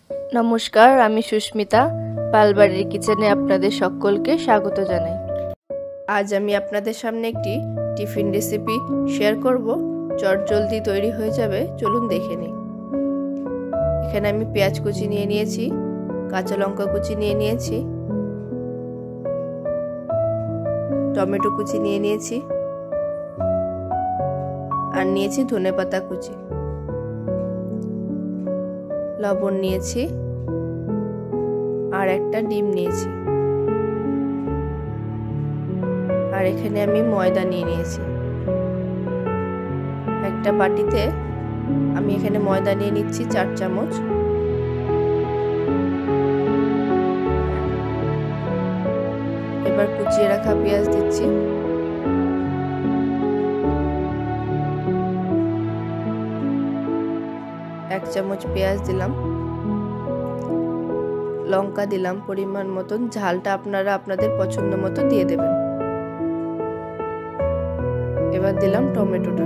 নমস্কার, আমি সুস্মিতা। পালবাড়ির কিচেনে আপনাদের সকলকে স্বাগত জানাই। আজ আমি আপনাদের সামনে একটি টিফিন রেসিপি শেয়ার করব। চটজলদি তৈরি হয়ে যাবে, চলুন দেখে নিই। এখানে আমি পেঁয়াজ কুচি নিয়ে নিয়েছি, কাঁচা লঙ্কা কুচি নিয়ে নিয়েছি, টমেটো কুচি নিয়ে নিয়েছি, আর নিয়েছি ধনেপাতা কুচি, লবণ নিয়েছি, আর একটা ডিম নিয়েছি, আর এখানে আমি ময়দা নিয়ে নিয়েছি। একটা বাটিতে আমি এখানে ময়দা নিয়ে নিচ্ছি 4 চামচ। এবার কুচিয়ে রাখা পেঁয়াজ দিচ্ছি, এক চামচ পেঁয়াজ দিলাম, লঙ্কা দিলাম পরিমাণ মতন, ঝালটা আপনারা আপনাদের পছন্দ মতো দিয়ে দেবেন। এবার দিলাম টমেটোটা,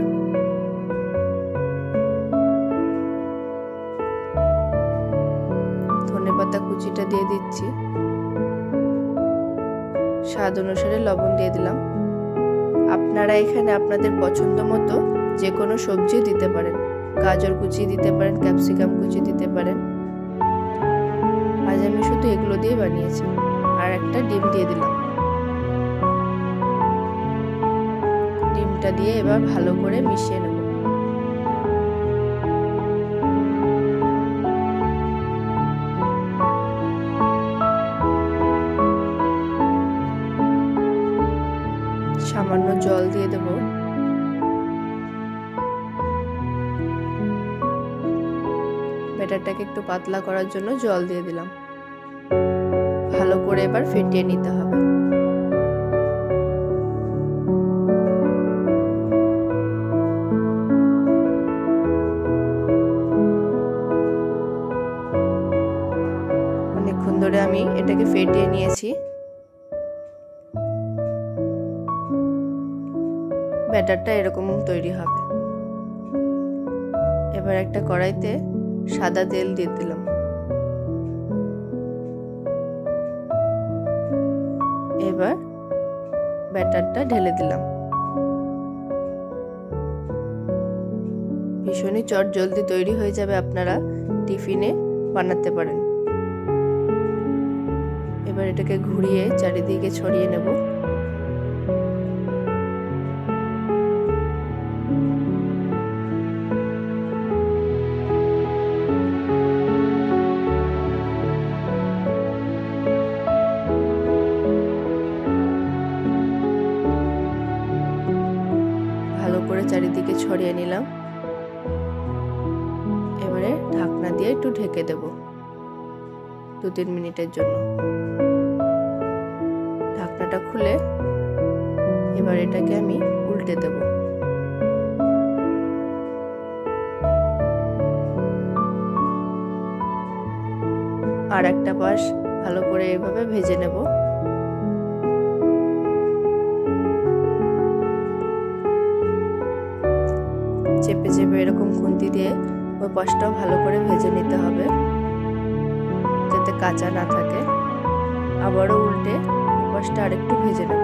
ধনেপাতা কুচিটা দিয়ে দিচ্ছি, স্বাদ অনুসারে লবণ দিয়ে দিলাম। আপনারা এখানে আপনাদের পছন্দ মতো যে কোনো সবজি দিতে পারেন, গাজর কুচি দিতে পারেন, ক্যাপসিকাম কুচি দিতে পারেন। আজ আমি শুধু এগুলো দিয়ে বানিয়েছি। আর একটা ডিম দিয়ে দিলাম। ডিমটা দিয়ে এবার ভালো করে মিশিয়ে নেব। সামান্য জল দিয়ে দেব। ব্যাটারটাকে একটু পাতলা করার জন্য জল দিয়ে দিলাম। ভালো করে এবার ফেটিয়ে নিতে হবে। অনেকক্ষণ ধরে আমি এটাকে ফেটিয়ে নিয়েছি। ব্যাটারটা এরকম তৈরি হবে। এবার একটা কড়াইতে সাদা তেল দিয়ে দিলাম। এবার ব্যাটারটা ঢেলে দিলাম। ভীষণই চটজলদি তৈরি হয়ে যাবে, আপনারা টিফিনে বানাতে পারেন। এবার এটাকে ঘুরিয়ে চারিদিকে ছড়িয়ে নেব। ভালো করে চারিদিকে ছড়িয়ে নিলাম। এবারে ঢাকনা দিয়ে একটু ঢেকে দেব 2-3 মিনিটের জন্য। ঢাকনাটা খুলে এবার এটাকে আমি উল্টে দেব। আর একটা পাশ ভালো করে এভাবে ভেজে নেব। চেপে চেপে এরকম খুন্তি দিয়ে ওই পাশটাও ভালো করে ভেজে নিতে হবে, যাতে কাঁচা না থাকে। আবারও উল্টে ওই পাশটা আরেকটু ভেজে নেব।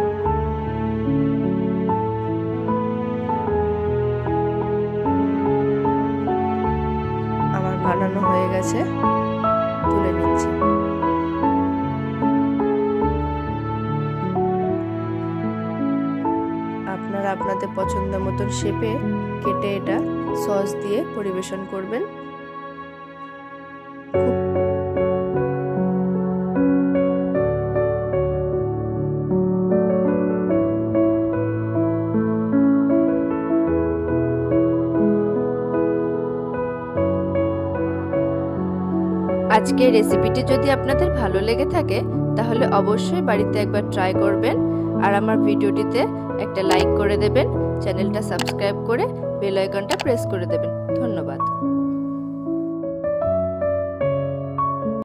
আমার বানানো হয়ে গেছে, তুলে নিচ্ছি। আপনারা আপনাদের পছন্দ মতন শেপে কেটে এটা সস দিয়ে পরিবেশন করবেন। আজকের রেসিপিটি যদি আপনাদের ভালো লেগে থাকে তাহলে অবশ্যই বাড়িতে একবার ট্রাই করবেন। আর আমার ভিডিওটিতে একটা লাইক করে দেবেন, চ্যানেলটা সাবস্ক্রাইব করে বেল আইকনটা প্রেস করে দেবেন। ধন্যবাদ।